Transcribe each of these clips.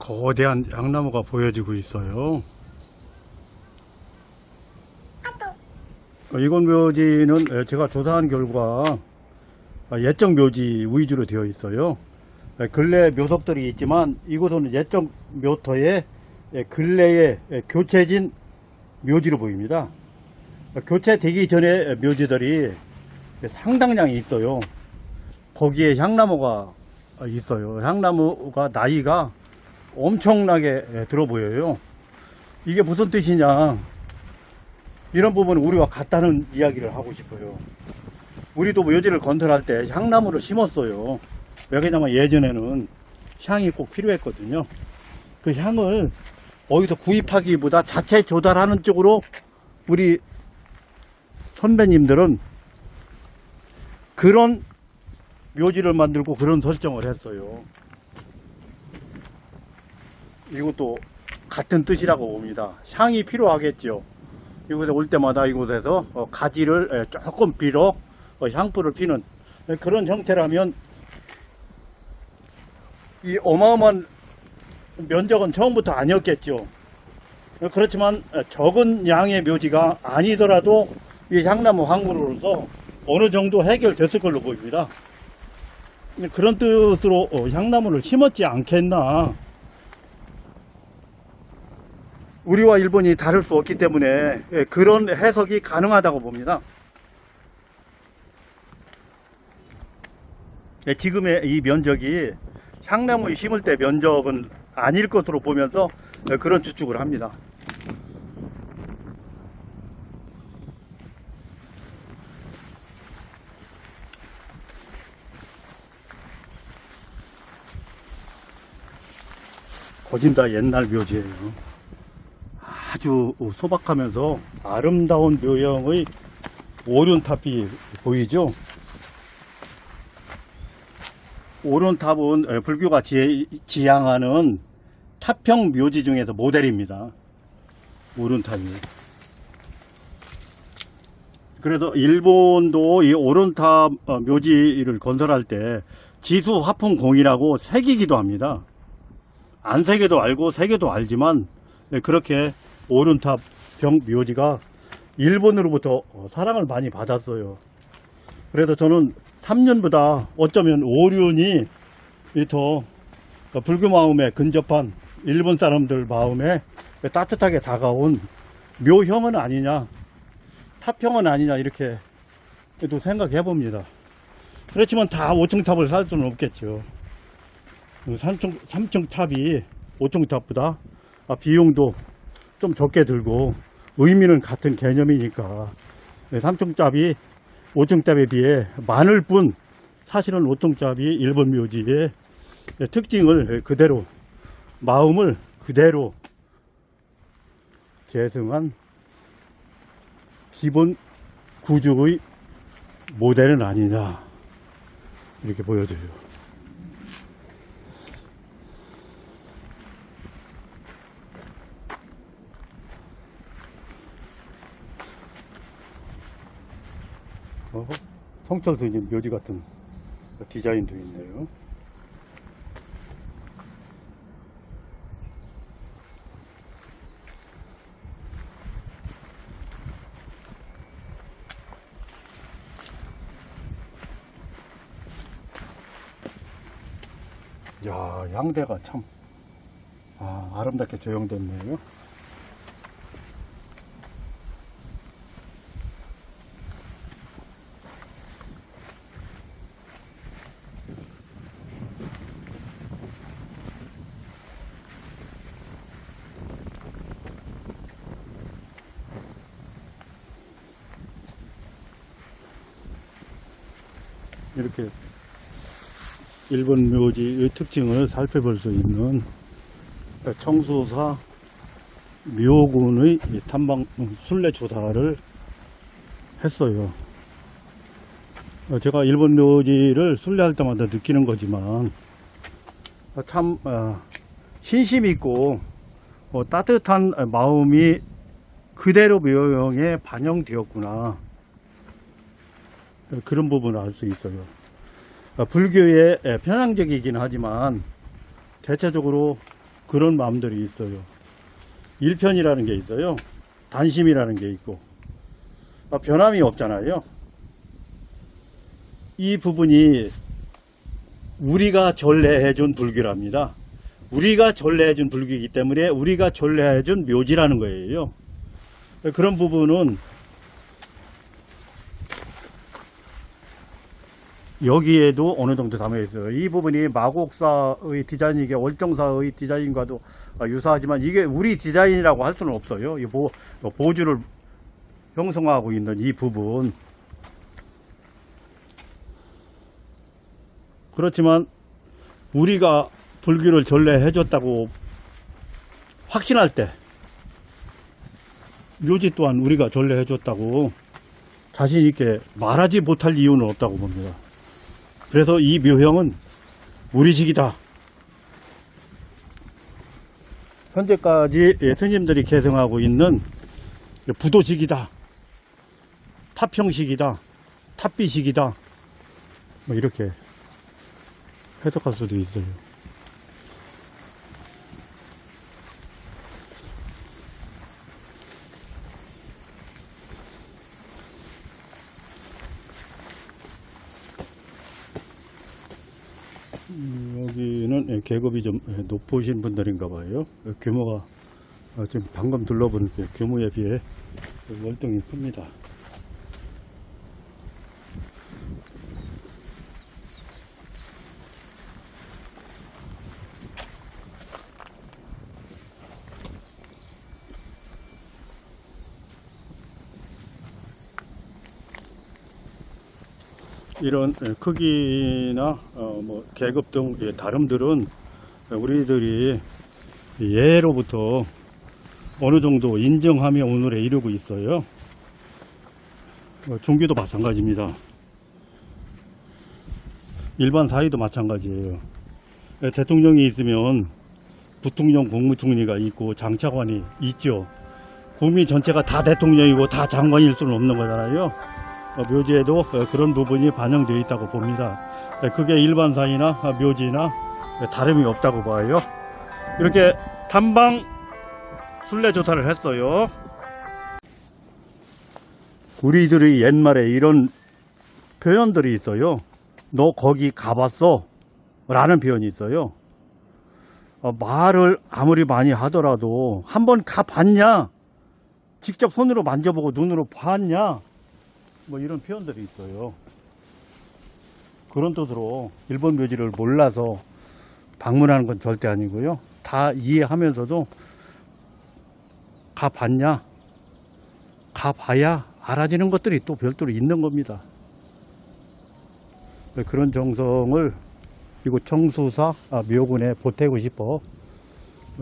거대한 향나무가 보여지고 있어요. 이곳 묘지는 제가 조사한 결과 예적 묘지 위주로 되어 있어요. 근래 묘석들이 있지만 이곳은 예적 묘터의 근래에 교체진 묘지로 보입니다. 교체되기 전에 묘지들이 상당량이 있어요. 거기에 향나무가 있어요. 향나무가 나이가 엄청나게 들어 보여요. 이게 무슨 뜻이냐, 이런 부분은 우리와 같다는 이야기를 하고 싶어요. 우리도 묘지를 건설할 때 향나무를 심었어요. 왜냐면 예전에는 향이 꼭 필요했거든요. 그 향을 어디서 구입하기보다 자체 조달하는 쪽으로 우리 선배님들은 그런 묘지를 만들고 그런 설정을 했어요. 이것도 같은 뜻이라고 봅니다. 향이 필요하겠죠. 이곳에 올 때마다 이곳에서 가지를 조금 빌어 향불을 피는 그런 형태라면 이 어마어마한 면적은 처음부터 아니었겠죠. 그렇지만 적은 양의 묘지가 아니더라도 이 향나무 황구로서 어느 정도 해결됐을 걸로 보입니다. 그런 뜻으로 향나무를 심었지 않겠나. 우리와 일본이 다를 수 없기 때문에 그런 해석이 가능하다고 봅니다. 지금의 이 면적이 향나무 심을 때 면적은 아닐 것으로 보면서 그런 추측을 합니다. 거진다 옛날 묘지예요. 아주 소박하면서 아름다운 묘형의 오륜탑이 보이죠? 오륜탑은 불교가 지향하는 타평 묘지 중에서 모델입니다. 오륜탑이. 그래서 일본도 이 오륜탑 묘지를 건설할 때 지수 화풍공이라고 새기기도 합니다. 안 새겨도 알고 새겨도 알지만 그렇게 오륜탑 병 묘지가 일본으로부터 사랑을 많이 받았어요. 그래서 저는 3년보다 어쩌면 오륜이 더 불교 마음에 근접한 일본 사람들 마음에 따뜻하게 다가온 묘형은 아니냐, 탑형은 아니냐, 이렇게 또 생각해 봅니다. 그렇지만 다 5층 탑을 살 수는 없겠죠. 3층 탑이 5층 탑보다 비용도 좀 적게 들고 의미는 같은 개념이니까 3층 탑이 5층 탑에 비해 많을 뿐, 사실은 5층 탑이 일본 묘지의 특징을 그대로, 마음을 그대로 계승한 기본 구조의 모델은 아니냐, 이렇게 보여져요. 성철 스님 묘지 같은 디자인도 있네요. 야, 양대가 참 아름답게 조형됐네요. 이렇게 일본 묘지의 특징을 살펴볼 수 있는 청수사 묘군의 탐방 순례 조사를 했어요. 제가 일본 묘지를 순례할 때마다 느끼는 거지만 참 신심 있고 따뜻한 마음이 그대로 묘형에 반영되었구나, 그런 부분을 알 수 있어요. 불교의 편향적이긴 하지만 대체적으로 그런 마음들이 있어요. 일편이라는 게 있어요. 단심이라는 게 있고 변함이 없잖아요. 이 부분이 우리가 전래해준 불교랍니다. 우리가 전래해준 불교이기 때문에 우리가 전래해준 묘지라는 거예요. 그런 부분은 여기에도 어느 정도 담겨 있어요. 이 부분이 마곡사의 디자인이게 월정사의 디자인과도 유사하지만 이게 우리 디자인이라고 할 수는 없어요. 이 보주를 형성하고 있는 이 부분. 그렇지만 우리가 불교를 전래해 줬다고 확신할 때 묘지 또한 우리가 전래해 줬다고 자신 있게 말하지 못할 이유는 없다고 봅니다. 그래서 이 묘형은 우리식이다. 현재까지 스님들이 개성하고 있는 부도식이다. 탑형식이다. 탑비식이다. 뭐 이렇게 해석할 수도 있어요. 여기는 계급이 좀 높으신 분들인가 봐요. 규모가 지금 방금 둘러본 규모에 비해 월등히 큽니다. 이런 크기나 뭐 계급 등 다름들은 우리들이 예로부터 어느 정도 인정하며 오늘에 이르고 있어요. 종교도 마찬가지입니다. 일반 사회도 마찬가지예요. 대통령이 있으면 부통령 국무총리가 있고 장차관이 있죠. 국민 전체가 다 대통령이고 다 장관일 수는 없는 거잖아요. 묘지에도 그런 부분이 반영되어 있다고 봅니다. 그게 일반사이나 묘지나 다름이 없다고 봐요. 이렇게 탐방 순례 조사를 했어요. 우리들이 옛말에 이런 표현들이 있어요. 너 거기 가봤어? 라는 표현이 있어요. 말을 아무리 많이 하더라도 한번 가봤냐? 직접 손으로 만져보고 눈으로 봤냐? 뭐 이런 표현들이 있어요. 그런 뜻으로 일본 묘지를 몰라서 방문하는 건 절대 아니고요. 다 이해하면서도 가봤냐? 가봐야 알아지는 것들이 또 별도로 있는 겁니다. 그런 정성을 이곳 청수사 묘군에 보태고 싶어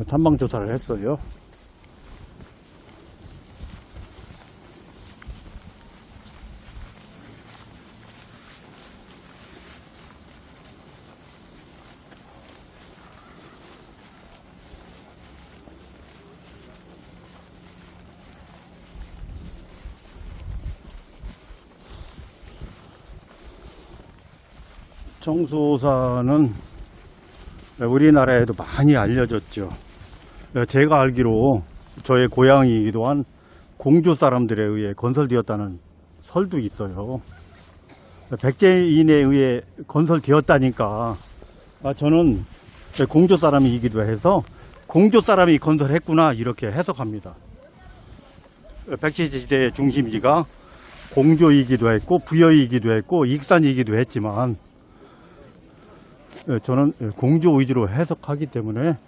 탐방조사를 했어요. 청수사는 우리나라에도 많이 알려졌죠. 제가 알기로 저의 고향이기도 한 공주 사람들에 의해 건설되었다는 설도 있어요. 백제인에 의해 건설되었다니까 저는 공주 사람이기도 해서 공주 사람이 건설했구나 이렇게 해석합니다. 백제시대의 중심지가 공조이기도 했고 부여이기도 했고 익산이기도 했지만 저는 공조 위주로 해석하기 때문에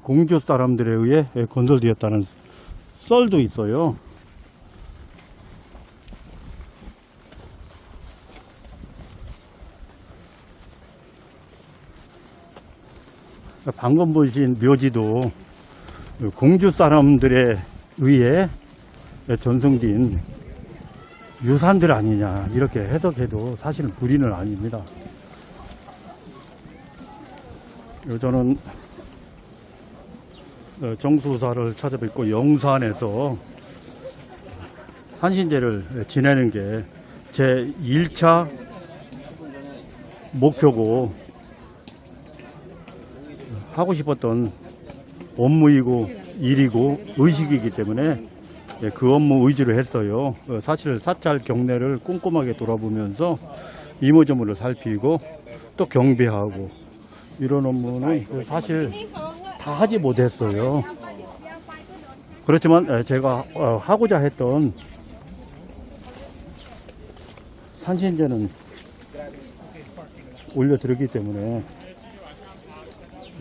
공조 사람들에 의해 건설되었다는 썰도 있어요. 방금 보신 묘지도 공주 사람들에 의해 전승된 유산들 아니냐 이렇게 해석해도 사실은 불의는 아닙니다. 저는 정수사를 찾아뵙고 영산에서 산신제를 지내는 게 제 1차 목표고 하고 싶었던 업무이고 일이고 의식이기 때문에 그 업무 의지로 했어요. 사실 사찰 경내를 꼼꼼하게 돌아보면서 이모저모를 살피고 또 경배하고 이런 업무는 사실 다 하지 못했어요. 그렇지만 제가 하고자 했던 산신제는 올려드렸기 때문에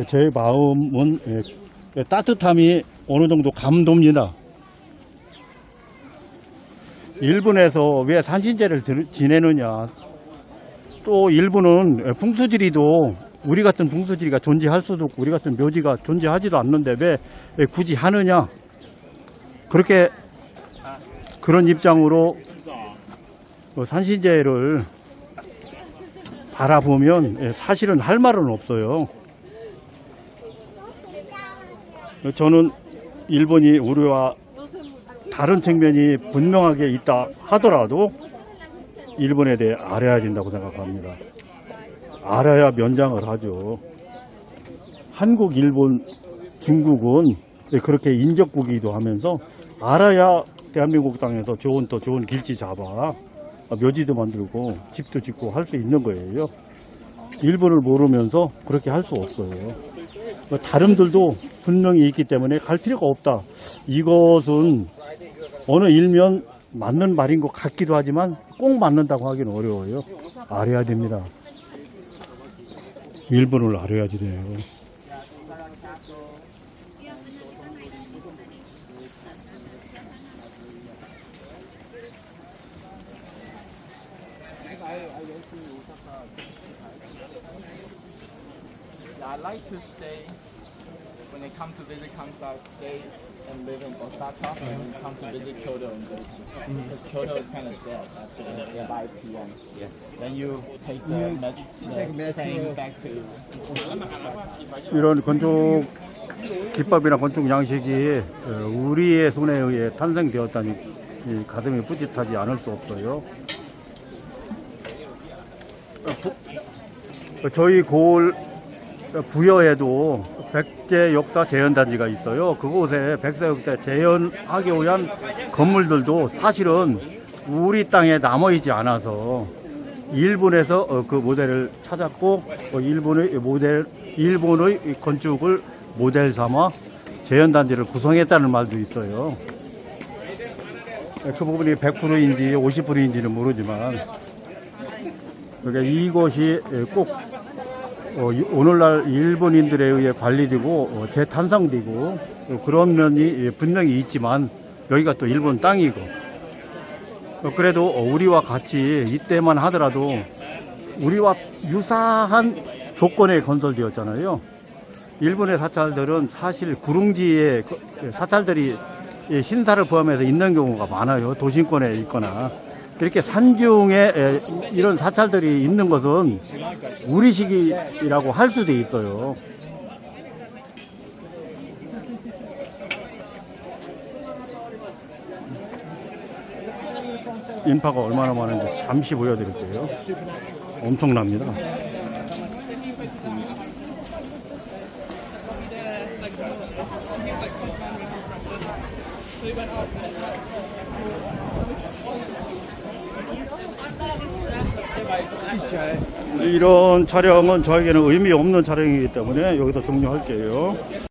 제 마음은 따뜻함이 어느 정도 감돕니다. 일본에서 왜 산신제를 지내느냐. 또 일본은 풍수지리도 우리 같은 풍수지리가 존재할 수도 없고 우리 같은 묘지가 존재하지도 않는데 왜 굳이 하느냐. 그렇게 그런 입장으로 산신제를 바라보면 사실은 할 말은 없어요. 저는 일본이 우리와 다른 측면이 분명하게 있다 하더라도 일본에 대해 알아야 된다고 생각합니다. 알아야 면장을 하죠. 한국, 일본, 중국은 그렇게 인접국이기도 하면서 알아야 대한민국 땅에서 더 좋은 길지 잡아 묘지도 만들고 집도 짓고 할 수 있는 거예요. 일본을 모르면서 그렇게 할 수 없어요. 다름들도 분명히 있기 때문에 갈 필요가 없다. 이것은 어느 일면 맞는 말인 것 같기도 하지만 꼭 맞는다고 하기는 어려워요. 알아야 됩니다. 일본을 알아야지 돼요. I like to stay when they come to visit Kansai, stay and live in Osaka, and come to visit Kyoto and Goshi. Because Kyoto is kind of dead after 5 p.m. Then you take the train back to 이런 건축 기법이나 건축 양식이 우리의 손에 의해 탄생되었다니 가슴이 뿌듯하지 않을 수 없어요. 저희 고을 부여에도 백제 역사 재현단지가 있어요. 그곳에 백제 역사 재현하기 위한 건물들도 사실은 우리 땅에 남아있지 않아서 일본에서 그 모델을 찾았고 일본의 건축을 모델 삼아 재현단지를 구성했다는 말도 있어요. 그 부분이 100%인지 50%인지는 모르지만 그러니까 이것이 꼭 오늘날 일본인들에 의해 관리되고 재탄생되고 그런 면이 분명히 있지만 여기가 또 일본 땅이고 그래도 우리와 같이 이때만 하더라도 우리와 유사한 조건에 건설되었잖아요. 일본의 사찰들은 사실 구릉지에 사찰들이 신사를 포함해서 있는 경우가 많아요. 도심권에 있거나. 이렇게 산중에 이런 사찰들이 있는 것은 우리식이라고 할 수도 있어요. 인파가 얼마나 많은지 잠시 보여드릴게요. 엄청납니다. 이런 촬영은 저에게는 의미 없는 촬영이기 때문에 여기서 종료할게요.